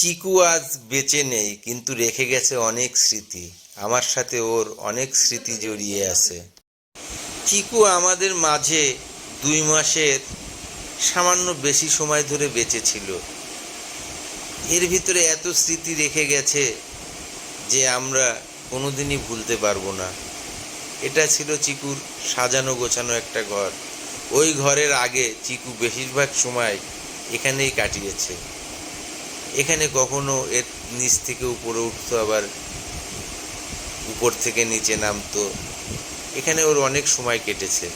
চিকু আজ বেঁচে নেই, কিন্তু রেখে গেছে অনেক স্মৃতি। আমার সাথে ওর অনেক স্মৃতি জড়িয়ে আছে। চিকু আমাদের মাঝে 2 মাসের সামান্য বেশি সময় ধরে বেঁচে ছিল। এর ভিতরে এত স্মৃতি রেখে গেছে যে আমরা কোনোদিনই ভুলতে পারবো না। এটা ছিল চিকুর সাজানো গোছানো একটা ঘর। ওই ঘরের আগে চিকু বেশিরভাগ সময় এখানেই কাটিয়েছে। এখানে কখনো এর নিচ থেকে উপরে উঠতো, আবার উপর থেকে নিচে নামতো। এখানে ওর অনেক সময় কেটেছে।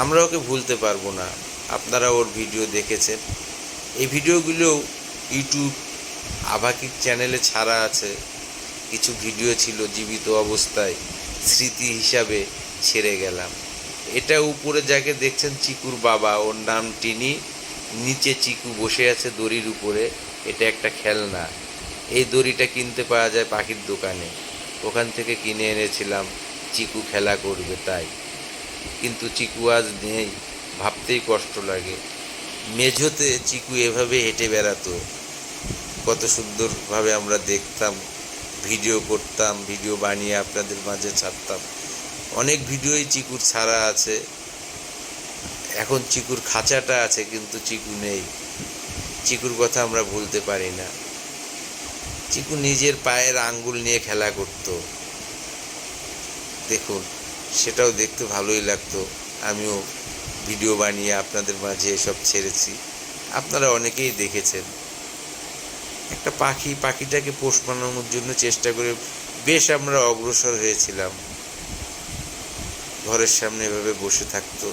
আমরা ওকে ভুলতে পারবো না। আপনারা ওর ভিডিও দেখেছেন। এই ভিডিওগুলোও ইউটিউব আভাকিক চ্যানেলে ছাড়া আছে। কিছু ভিডিও ছিল জীবিত অবস্থায়, স্মৃতি হিসাবে ছেড়ে গেলাম। এটা উপরে যাকে দেখছেন চিকুর বাবা, ওর নাম টিনি। নিচে চিকু বসে আছে দড়ির উপরে। এটা একটা খেলনা। এই দড়িটা কিনতে পাওয়া যায় পাখির দোকানে। ওখান থেকে কিনে এনেছিলাম, চিকু খেলা করবে তাই। কিন্তু চিকু আজ নেই, ভাবতেই কষ্ট লাগে। মেঝোতে চিকু এভাবে হেঁটে বেড়াতো। কত সুন্দরভাবে আমরা দেখতাম, ভিডিও করতাম, ভিডিও বানিয়ে আপনাদের মাঝে ছাড়তাম। অনেক ভিডিওই চিকুর ছাড়া আছে। এখন চিকুর খাঁচাটা আছে, কিন্তু চিকু নেই। চিকুর কথা আমরা ভুলতে পারি না। চিকু নিজের পায়ের আঙ্গুল নিয়ে খেলা করত। দেখুন, সেটাও দেখতে ভালোই লাগতো। আমিও ভিডিও বানিয়ে আপনাদের মাঝে এসব ছেড়েছি। আপনারা অনেকেই দেখেছেন। একটা পাখিটাকে পোষ মানানোর জন্য চেষ্টা করে বেশ আমরা অগ্রসর হয়েছিলাম। ঘরের সামনে এভাবে বসে থাকতো,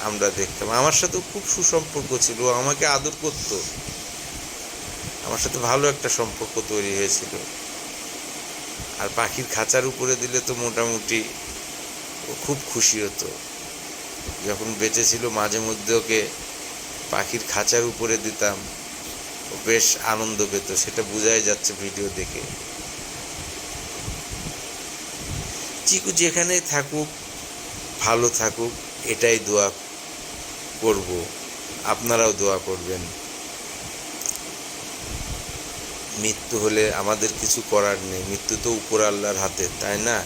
আমরা দেখতাম। আমার সাথেও খুব সুসম্পর্ক ছিল, আমাকে আদর করত। আমার সাথে ভালো একটা সম্পর্ক তৈরি হয়েছিল। আর পাখির খাঁচার উপরে দিলে তো মোটামুটি ও খুব খুশি হতো। যখন বেঁচে ছিল মাঝে মধ্যে ওকে পাখির খাঁচার উপরে দিতাম, ও বেশ আনন্দ পেত। সেটা বোঝাই যাচ্ছে ভিডিও দেখে। চিকু যেখানেই থাকুক, ভালো থাকুক, এটাই দোয়া করব। আপনারাও দোয়া করবেন। মৃত্যু হলে আমাদের কিছু করার নেই। মৃত্যু তো উপর আল্লাহর হাতে, তাই না?